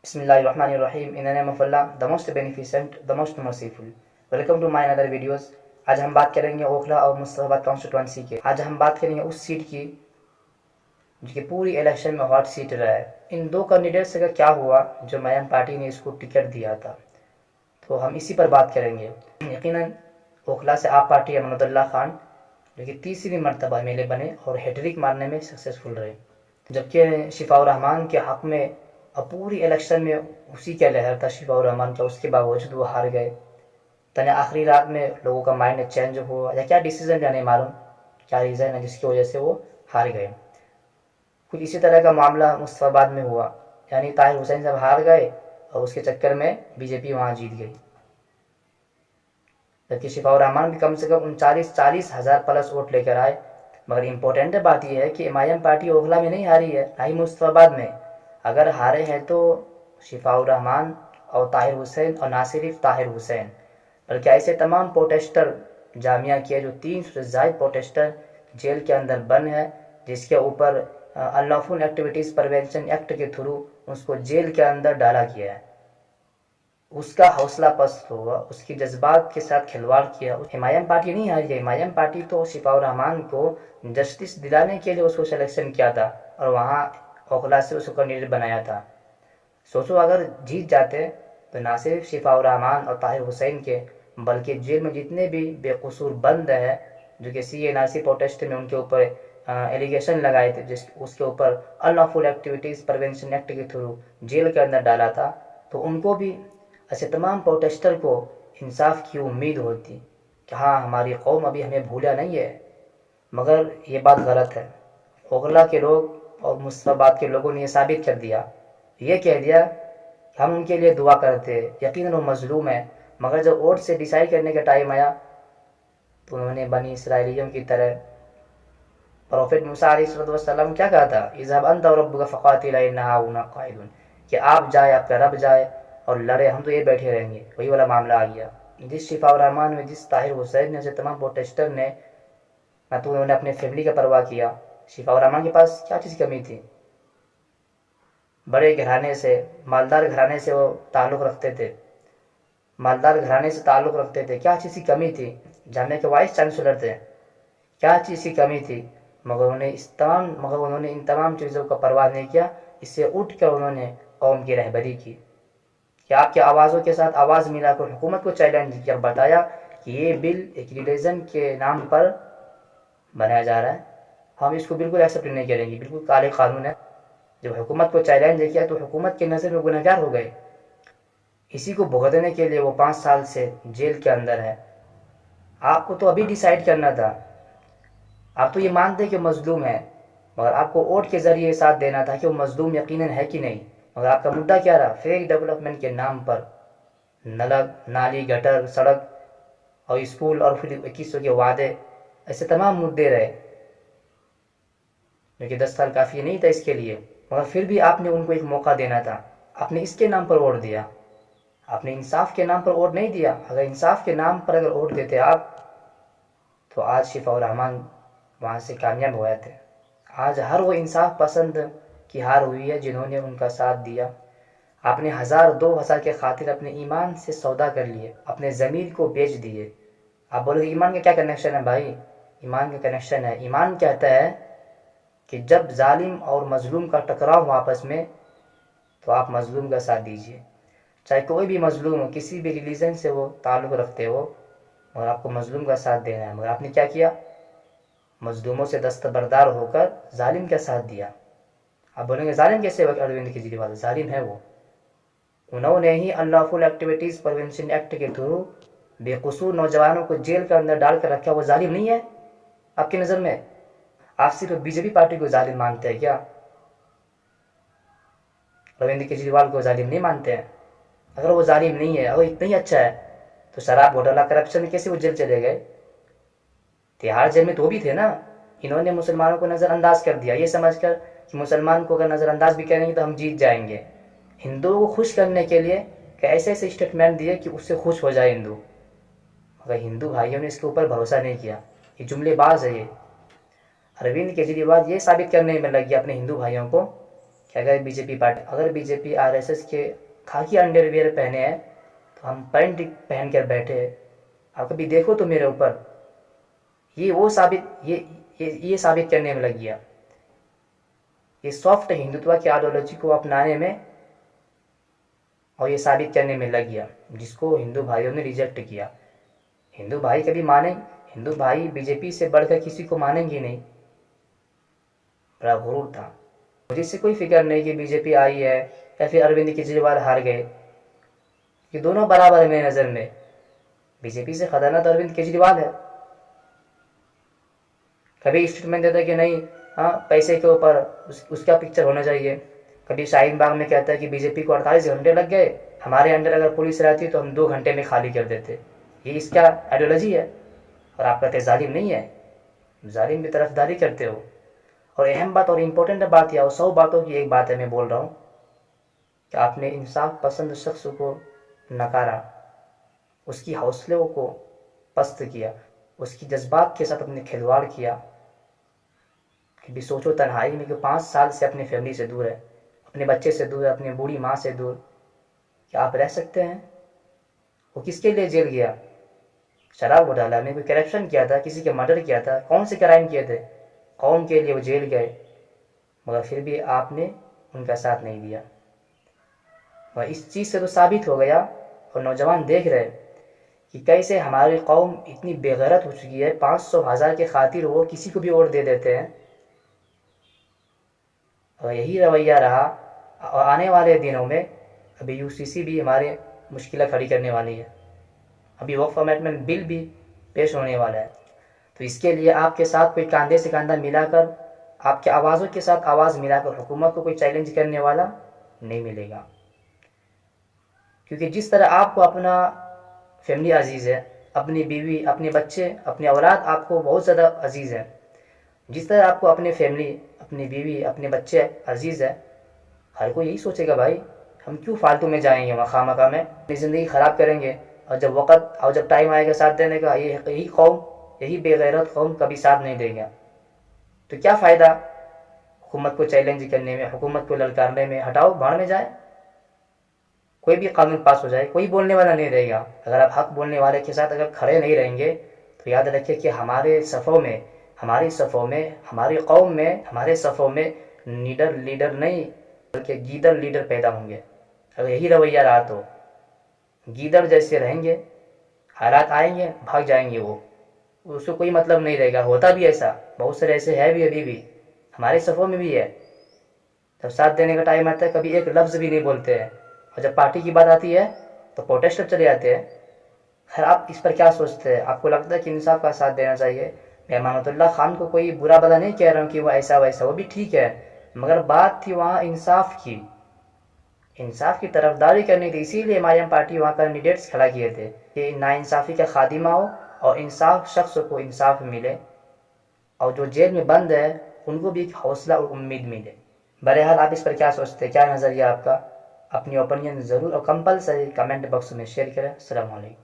Bismillahirrahmanirrahim. In the name of Allah, the most beneficent, the most merciful. Welcome to my another videos. आज हम बात करेंगे ओखला और Mustafabad constituency के। आज हम बात करेंगे उस सीट की जो कि पूरी इलेक्शन में हॉट सीट रहा है। इन दो कैंडिडेट्स का क्या हुआ जो मयम पार्टी ने इसको टिकट दिया था, तो हम इसी पर बात करेंगे। यकीनन ओखला से आप पार्टी अमनुल्लाह खान जो कि तीसरी मरतबा एमएलए बने और हैट्रिक मारने में सक्सेसफुल रहे, जबकि शिफाउर रहमान के हक़ में अब पूरी इलेक्शन में उसी का लहर था शिफाउर रहमान का, उसके बावजूद वो हार गए। तने आखिरी रात में लोगों का माइंड चेंज हुआ या क्या डिसीजन या नहीं मालूम, क्या रीज़न है जिसकी वजह से वो हार गए। कुछ इसी तरह का मामला मुस्तफाबाद में हुआ, यानी ताहिर हुसैन साहब हार गए और उसके चक्कर में बीजेपी वहाँ जीत गई, जबकि शिफाउर रहमान भी कम से कम 39-40 हज़ार प्लस वोट लेकर आए। मगर इम्पोर्टेंट बात यह है कि एमआईएम पार्टी ओखला में नहीं हारी है, ना ही मुस्तफाबाद में। अगर हारे हैं तो शिफाउर रहमान और ताहिर हुसैन, और ना सिर्फ ताहिर हुसैन बल्कि ऐसे तमाम प्रोटेस्टर जामिया के जो 300 से ज़ायद प्रोटेस्टर जेल के अंदर बंद है, जिसके ऊपर अनलॉफुल एक्टिविटीज़ प्रिवेंशन एक्ट के थ्रू उसको जेल के अंदर डाला गया है। उसका हौसला पस्त हुआ, उसकी जज्बात के साथ खिलवाड़ किया। एमआईएम पार्टी नहीं हारी है, एमआईएम पार्टी तो शिफाउर रहमान को जस्टिस दिलाने के लिए उसको सिलेक्शन किया था और वहाँ ओखला से उसको कैंडिडेट बनाया था। सोचो अगर जीत जाते तो ना सिर्फ शिफाउर रहमान और ताहिर हुसैन के बल्कि जेल में जितने भी बेकसूर बंद है जो कि CNRC प्रोटेस्ट में उनके ऊपर एलिगेशन लगाए थे, जिस उसके ऊपर अनलॉफुल एक्टिविटीज़ प्रिवेंशन एक्ट के थ्रू जेल के अंदर डाला था, तो उनको भी ऐसे तमाम प्रोटेस्टर को इंसाफ की उम्मीद होती कि हाँ हमारी कौम अभी हमें भूला नहीं है। मगर ये बात गलत है। ओखला के लोग और मुस्तफाबाद के लोगों ने ये साबित कर दिया, ये कह दिया कि हम उनके लिए दुआ करते हैं, यकीनन वो मजलूम है। मगर जब वोट से डिसाइड करने का टाइम आया तो उन्होंने बनी इसराइलियों की तरह प्रोफेट मूसा अलैहिस्सलाम क्या कहा था, इज़हब अंत और रब्बुका फ़क़ातिला इन्ना हाहुना क़ाइदून, कि आप जाए, आपका रब जाए और लड़े, हम तो ये बैठे रहेंगे। वही वाला मामला आ गया। जिस शिफाउर रहमान में, जिस ताहिर हुसैन ने, से तमाम प्रोटेस्टर ने, ना तो उन्होंने अपने फैमिली का परवाह किया। शिफाउर रहमान के पास क्या चीज़ कमी थी? बड़े घराने से, मालदार घराने से वो ताल्लुक़ रखते थे, मालदार घराने से ताल्लुक़ रखते थे। क्या चीज़ की कमी थी? जामिया के वाइस चांसलर थे, क्या चीज़ की कमी थी? मगर उन्होंने इन तमाम चीज़ों का परवाह नहीं किया। इससे उठ कर उन्होंने कौम की रहबरी की कि आपकी आवाज़ों के साथ आवाज़ मिलाकर हुकूमत को चैलेंज किया, बताया कि ये बिल एक रिलीजन के नाम पर बनाया जा रहा है, हम इसको बिल्कुल एक्सेप्ट नहीं करेंगे, बिल्कुल काले कानून है। जब हुकूमत को चैलेंज किया तो हुकूमत के नज़र में गुनहगार हो गए। इसी को भुगतने के लिए वो 5 साल से जेल के अंदर है। आपको तो अभी डिसाइड करना था, आप तो ये मानते कि मजलूम है, मगर आपको वोट के ज़रिए साथ देना था कि वो मजलूम यकीनन है कि नहीं। मगर आपका मुद्दा क्या रहा? फेक डेवलपमेंट के नाम पर नलक, नाली, गटर, सड़क और स्कूल और फिर 2100 के वादे, ऐसे तमाम मुद्दे रहे, जो कि 10 साल काफ़ी नहीं था इसके लिए। मगर फिर भी आपने उनको एक मौका देना था। आपने इसके नाम पर वोट दिया, आपने इंसाफ के नाम पर वोट नहीं दिया। अगर इंसाफ के नाम पर अगर वोट देते आप तो आज शिफाउर रहमान वहाँ से कामयाब हुए थे। आज हर वो इंसाफ पसंद की हार हुई है जिन्होंने उनका साथ दिया। आपने 1000-2000 के खातिर अपने ईमान से सौदा कर लिए, अपने ज़मीर को बेच दिए। आप बोलोगे ईमान का क्या कनेक्शन है भाई? ईमान का कनेक्शन है, ईमान कहता है कि जब जालिम और मजलूम का टकराव हो आपस में तो आप मजलूम का साथ दीजिए, चाहे कोई भी मजलूम हो, किसी भी रिलीजन से वो ताल्लुक़ रखते हो, और आपको मजलूम का साथ देना है। मगर आपने क्या किया? मजलूमों से दस्तबरदार होकर जालिम का साथ दिया। आप बोलेंगे जालिम कैसे? अरविंद केजरीवाल जालिम है वो। उन्होंने ही अनलॉफुल एक्टिविटीज़ प्रिवेंशन एक्ट के थ्रू बेकसूर नौजवानों को जेल के अंदर डाल कर रखा। वो जालिम नहीं है आपकी नज़र में? आप सिर्फ बीजेपी पार्टी को जालिम मानते हैं क्या? अरविंद केजरीवाल को जालिम नहीं मानते हैं? अगर वो जालिम नहीं है, अगर इतना ही अच्छा है, तो शराब, घोटाला, करप्शन में कैसे वो जेल चले गए? तिहाड़ जेल में तो भी थे ना। इन्होंने मुसलमानों को नज़रअंदाज कर दिया, ये समझकर कि मुसलमान को अगर नज़रअंदाज भी करेंगे तो हम जीत जाएंगे। हिंदुओं को खुश करने के लिए ऐसे ऐसे स्टेटमेंट दिए कि उससे खुश हो जाए हिंदू, मगर हिंदू भाइयों ने इसके ऊपर भरोसा नहीं किया। ये जुमलेबाज है ये। अरविंद केजरीवाल ये साबित करने में लग गया अपने हिंदू भाइयों को کہ اگر بی جے پی RSS کے خاکی انڈر ویئر پہنے ہیں تو ہم پینٹ پہن کر بیٹھے ہیں. آپ کبھی دیکھو تو میرے اوپر یہ ثابت کرنے میں لگ گیا. یہ سافٹ ہندوتوا کی آئیڈیالوجی کو اپنانے میں اور یہ ثابت کرنے میں لگ گیا، جس کو ہندو بھائیوں نے ریجیکٹ کیا. ہندو بھائی کبھی ہندو بھائی بی جے پی سے بڑھ کر کسی کو مانیں گے نہیں. بڑا غرور تھا. مجھے اس سے کوئی فکر نہیں کہ بی جے پی آئی ہے یا پھر اروند کیجریوال ہار گئے. یہ دونوں برابر ہے میرے نظر میں. بی جے پی سے خطرناک اروند کیجریوال ہے. کبھی اسٹیٹمنٹ دیتا ہے کہ نہیں پیسے کے اوپر اس کا پکچر ہونا چاہیے. کبھی شاہین باغ میں کہتا ہے کہ بی جے پی کو 48 گھنٹے لگ گئے، ہمارے انڈر اگر پولیس رہتی تو ہم 2 گھنٹے میں خالی کر دیتے. یہ اس کا آئیڈیالوجی ہے. اور آپ کہتے ظالم نہیں ہے، ظالم کی طرفداری کرتے ہو. اور اہم بات اور امپورٹنٹ بات یا 100 باتوں کی ایک بات ہے، میں بول رہا ہوں کہ آپ نے انصاف پسند شخص کو نکارا، اس کی حوصلوں کو پست کیا، اس کی جذبات کے ساتھ اپنے کھلواڑ کیا. کبھی سوچو تنہائی میں کہ 5 سال سے اپنی فیملی سے دور ہے، اپنے بچے سے دور ہے، اپنی بوڑھی ماں سے دور. کیا آپ رہ سکتے ہیں؟ وہ کس کے لیے جیل گیا؟ شراب گھوٹالہ میں کوئی کرپشن کیا تھا، کسی کے مرڈر کیا تھا، کون سے کرائم کیے تھے؟ قوم کے لیے وہ جیل گئے، مگر پھر بھی آپ نے ان کا ساتھ نہیں دیا. اور اس چیز سے تو ثابت ہو گیا، اور نوجوان دیکھ رہے کہ کیسے ہماری قوم اتنی بے غیرت ہو چکی ہے. 500 1000 کے خاطر وہ کسی کو بھی ووٹ دے دیتے ہیں. اور یہی رویہ رہا. اور آنے والے دنوں میں ابھی UCC بھی ہمارے مشکلیں کھڑی کرنے والی ہے. ابھی وقف امینڈمنٹ بل بھی پیش ہونے والا ہے. تو اس کے لیے آپ کے ساتھ کوئی کاندھے سے کاندھا ملا کر، آپ کے آوازوں کے ساتھ آواز ملا کر حکومت کو کوئی چیلنج کرنے والا نہیں ملے گا. کیونکہ جس طرح آپ کو اپنا فیملی عزیز ہے، اپنی بیوی، اپنے بچے، اپنے اولاد آپ کو بہت زیادہ عزیز ہے، جس طرح آپ کو اپنے فیملی، اپنی بیوی، اپنے بچے عزیز ہے، ہر کوئی یہی سوچے گا بھائی ہم کیوں فالتو میں جائیں گے وہاں خواہ میں اپنی زندگی خراب کریں گے. اور جب ٹائم آئے گا ساتھ دینے کا، یہی قوم، یہی بے غیرت قوم کبھی ساتھ نہیں دے گا. تو کیا فائدہ حکومت کو چیلنج کرنے میں، حکومت کو للکارنے میں؟ ہٹاؤ، بھاڑ میں جائے. کوئی بھی قانون پاس ہو جائے، کوئی بولنے والا نہیں رہے گا. اگر آپ حق بولنے والے کے ساتھ اگر کھڑے نہیں رہیں گے تو یاد رکھیں کہ ہمارے صفوں میں، ہماری قوم میں، ہمارے صفوں میں لیڈر نہیں بلکہ گیدڑ لیڈر پیدا ہوں گے. اگر یہی رویہ رہا تو گیدڑ جیسے رہیں گے. حالات آئیں گے، بھاگ جائیں گے. وہ اس کو کوئی مطلب نہیں رہے گا. ہوتا بھی ایسا، بہت سارے ایسے ہے بھی، ابھی بھی ہمارے صفوں میں بھی ہے. جب ساتھ دینے کا ٹائم آتا ہے کبھی ایک لفظ بھی نہیں بولتے ہیں، اور جب پارٹی کی بات آتی ہے تو پروٹیسٹ چلے جاتے ہیں. خیر آپ اس پر کیا سوچتے ہیں؟ آپ کو لگتا ہے کہ انصاف کا ساتھ دینا چاہیے؟ میں امانت اللہ خان کو کوئی برا بلا نہیں کہہ رہا ہوں کہ وہ ایسا ویسا، وہ بھی ٹھیک ہے، مگر بات تھی وہاں انصاف کی طرفداری کرنی تھی. اسی لیے MIM پارٹی وہاں کینڈیڈیٹس کھڑا کیے تھے کہ ناانصافی کا خاتمہ ہو اور انصاف شخص کو انصاف ملے، اور جو جیل میں بند ہے ان کو بھی ایک حوصلہ اور امید ملے. بہرحال آپ اس پر کیا سوچتے ہیں؟ کیا نظریہ آپ کا؟ اپنی اوپینین ضرور اور کمپلسری کمنٹ باکس میں شیئر کریں. السلام علیکم.